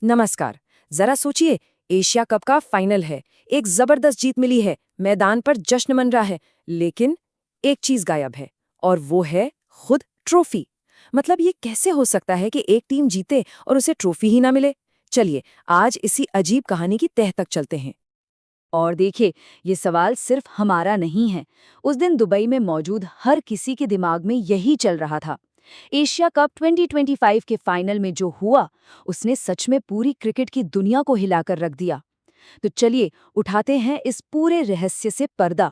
नमस्कार। जरा सोचिए, एशिया कप का फाइनल है, एक जबरदस्त जीत मिली है, मैदान पर जश्न मन रहा है, लेकिन एक चीज गायब है, और वो है खुद ट्रॉफी। मतलब ये कैसे हो सकता है कि एक टीम जीते और उसे ट्रॉफी ही ना मिले? चलिए, आज इसी अजीब कहानी की तह तक चलते हैं। और देखिए, ये सवाल सिर्फ हमारा नहीं है। उस दिन दुबई में मौजूद हर किसी के दिमाग में यही चल रहा था। एशिया कप 2025 के फाइनल में जो हुआ, उसने सच में पूरी क्रिकेट की दुनिया को हिलाकर रख दिया। तो चलिए, उठाते हैं इस पूरे रहस्य से पर्दा।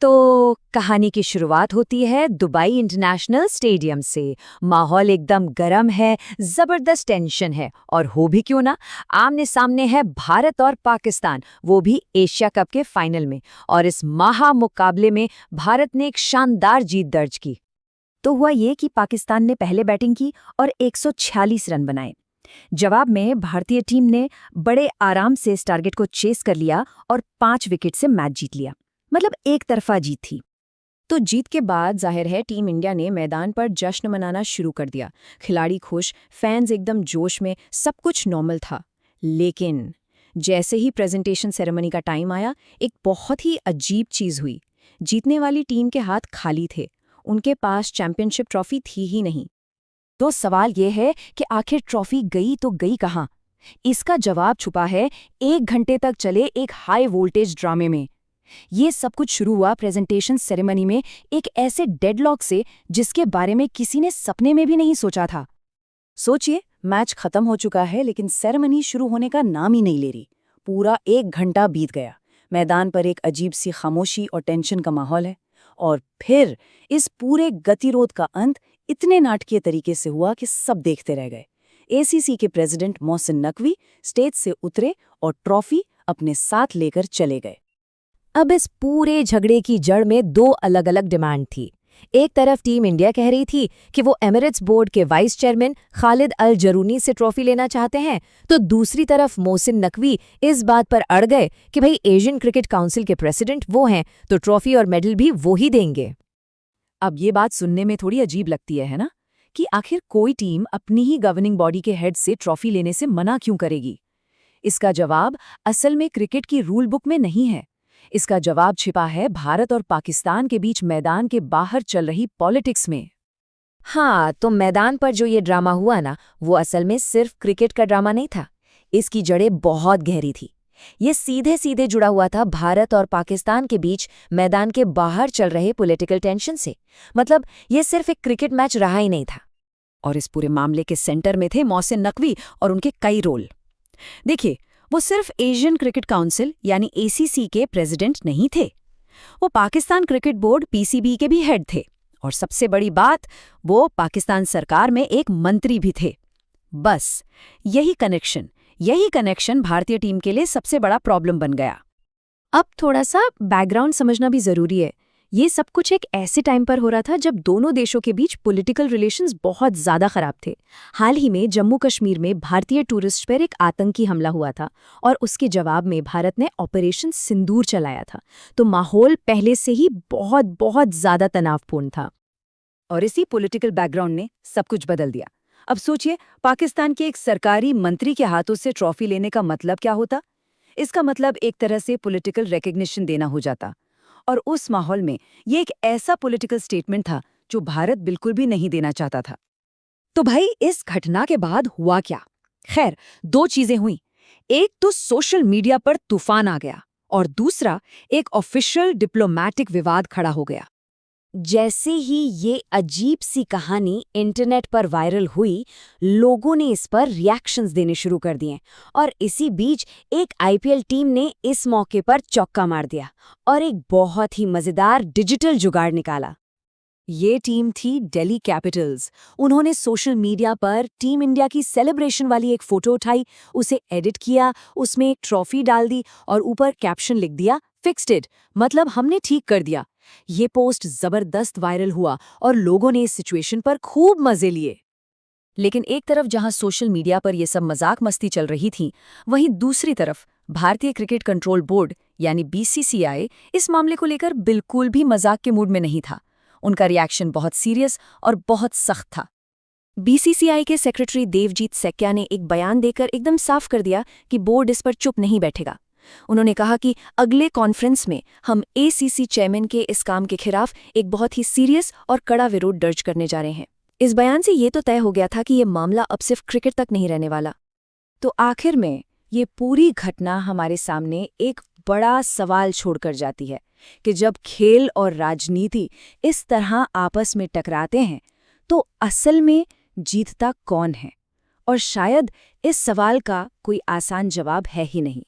तो कहानी की शुरुआत होती है दुबई इंटरनेशनल स्टेडियम से। माहौल एकदम गर्म है, जबरदस्त टेंशन है, और हो भी क्यों ना, आमने सामने है भारत और पाकिस्तान, वो भी एशिया कप के फाइनल में। और इस महा मुकाबले में भारत ने एक शानदार जीत दर्ज की। तो हुआ ये कि पाकिस्तान ने पहले बैटिंग की और 146 रन बनाए। जवाब में भारतीय टीम ने बड़े आराम से इस टारगेट को चेस कर लिया और 5 विकेट से मैच जीत लिया। मतलब एक तरफा जीत थी। तो जीत के बाद जाहिर है टीम इंडिया ने मैदान पर जश्न मनाना शुरू कर दिया। खिलाड़ी खुश, फैंस एकदम जोश में, सब कुछ नॉर्मल था। लेकिन जैसे ही प्रेजेंटेशन सेरेमनी का टाइम आया, एक बहुत ही अजीब चीज हुई। जीतने वाली टीम के हाथ खाली थे, उनके पास चैंपियनशिप ट्रॉफी थी ही नहीं। तो सवाल ये है कि आखिर ट्रॉफी गई तो गई कहाँ? इसका जवाब छुपा है 1 घंटे तक चले एक हाई वोल्टेज ड्रामे में। ये सब कुछ शुरू हुआ प्रेजेंटेशन सेरेमनी में, एक ऐसे डेडलॉक से जिसके बारे में किसी ने सपने में भी नहीं सोचा था। सोचिए, मैच खत्म हो चुका है लेकिन सेरेमनी शुरू होने का नाम ही नहीं ले रही। पूरा 1 घंटा बीत गया। मैदान पर एक अजीब सी खामोशी और टेंशन का माहौल है। और फिर इस पूरे गतिरोध का अंत इतने नाटकीय तरीके से हुआ कि सब देखते रह गए। एसीसी के प्रेसिडेंट मोहसिन नकवी स्टेज से उतरे और ट्रॉफी अपने साथ लेकर चले गए। अब इस पूरे झगड़े की जड़ में 2 अलग-अलग डिमांड थी। एक तरफ टीम इंडिया कह रही थी कि वो एमिरेट्स बोर्ड के वाइस चेयरमैन खालिद अल जरूनी से ट्रॉफी लेना चाहते हैं, तो दूसरी तरफ मोहसिन नकवी इस बात पर अड़ गए कि भाई एशियन क्रिकेट काउंसिल के प्रेसिडेंट वो हैं, तो ट्रॉफी और मेडल भी वो ही देंगे। अब ये बात सुनने में थोड़ी अजीब लगती है ना? कि आखिर कोई टीम अपनी ही गवर्निंग बॉडी के हेड से ट्रॉफी लेने से मना क्यों करेगी? इसका जवाब असल में क्रिकेट की रूल बुक में नहीं है। इसका जवाब छिपा है भारत और पाकिस्तान के बीच मैदान के बाहर चल रही पॉलिटिक्स में। हाँ, तो मैदान पर जो ये ड्रामा हुआ ना, वो असल में सिर्फ क्रिकेट का ड्रामा नहीं था। इसकी जड़ें बहुत गहरी थी। ये सीधे सीधे जुड़ा हुआ था भारत और पाकिस्तान के बीच मैदान के बाहर चल रहे पॉलिटिकल टेंशन से। मतलब ये सिर्फ एक क्रिकेट मैच रहा ही नहीं था। और इस पूरे मामले के सेंटर में थे मोहसिन नकवी और उनके कई रोल। देखिए, वो सिर्फ एशियन क्रिकेट काउंसिल यानी एसीसी के प्रेसिडेंट नहीं थे। वो पाकिस्तान क्रिकेट बोर्ड पीसीबी के भी हेड थे। और सबसे बड़ी बात, वो पाकिस्तान सरकार में एक मंत्री भी थे। बस यही कनेक्शन भारतीय टीम के लिए सबसे बड़ा प्रॉब्लम बन गया। अब थोड़ा सा बैकग्राउंड समझना भी जरूरी है। ये सब कुछ एक ऐसे टाइम पर हो रहा था जब दोनों देशों के बीच पॉलिटिकल रिलेशंस बहुत ज्यादा खराब थे। हाल ही में जम्मू कश्मीर में भारतीय टूरिस्ट पर एक आतंकी हमला हुआ था, और उसके जवाब में भारत ने ऑपरेशन सिंदूर चलाया था। तो माहौल पहले से ही बहुत बहुत ज्यादा तनावपूर्ण था। और इसी पॉलिटिकल बैकग्राउंड ने सब कुछ बदल दिया। अब सोचिए, पाकिस्तान के एक सरकारी मंत्री के हाथों से ट्रॉफी लेने का मतलब क्या होता? इसका मतलब एक तरह से पॉलिटिकल रिकॉग्निशन देना हो जाता। और उस माहौल में ये एक ऐसा पॉलिटिकल स्टेटमेंट था जो भारत बिल्कुल भी नहीं देना चाहता था। तो भाई, इस घटना के बाद हुआ क्या? खैर, 2 चीजें हुई। एक तो सोशल मीडिया पर तूफान आ गया, और दूसरा एक ऑफिशियल डिप्लोमैटिक विवाद खड़ा हो गया। जैसे ही ये अजीब सी कहानी इंटरनेट पर वायरल हुई, लोगों ने इस पर रिएक्शंस देने शुरू कर दिए। और इसी बीच एक आईपीएल टीम ने इस मौके पर चौका मार दिया और एक बहुत ही मजेदार डिजिटल जुगाड़ निकाला। ये टीम थी दिल्ली कैपिटल्स। उन्होंने सोशल मीडिया पर टीम इंडिया की सेलिब्रेशन वाली एक फोटो उठाई, उसे एडिट किया, उसमें एक ट्रॉफी डाल दी और ऊपर कैप्शन लिख दिया, फिक्स्ड इट, मतलब हमने ठीक कर दिया। ये पोस्ट जबरदस्त वायरल हुआ और लोगों ने इस सिचुएशन पर खूब मजे लिए। लेकिन एक तरफ जहां सोशल मीडिया पर यह सब मजाक मस्ती चल रही थी, वहीं दूसरी तरफ भारतीय क्रिकेट कंट्रोल बोर्ड यानी बीसीसीआई इस मामले को लेकर बिल्कुल भी मजाक के मूड में नहीं था। उनका रिएक्शन बहुत सीरियस और बहुत सख्त था। बीसीसीआई के सेक्रेटरी देवजीत सेक्या ने एक बयान देकर एकदम साफ कर दिया कि बोर्ड इस पर चुप नहीं बैठेगा। उन्होंने कहा कि अगले कॉन्फ्रेंस में हम एसीसी चेयरमैन के इस काम के खिलाफ एक बहुत ही सीरियस और कड़ा विरोध दर्ज करने जा रहे हैं। इस बयान से ये तो तय हो गया था कि ये मामला अब सिर्फ क्रिकेट तक नहीं रहने वाला। तो आखिर में ये पूरी घटना हमारे सामने एक बड़ा सवाल छोड़कर जाती है कि जब खेल और राजनीति इस तरह आपस में टकराते हैं तो असल में जीतता कौन है? और शायद इस सवाल का कोई आसान जवाब है ही नहीं।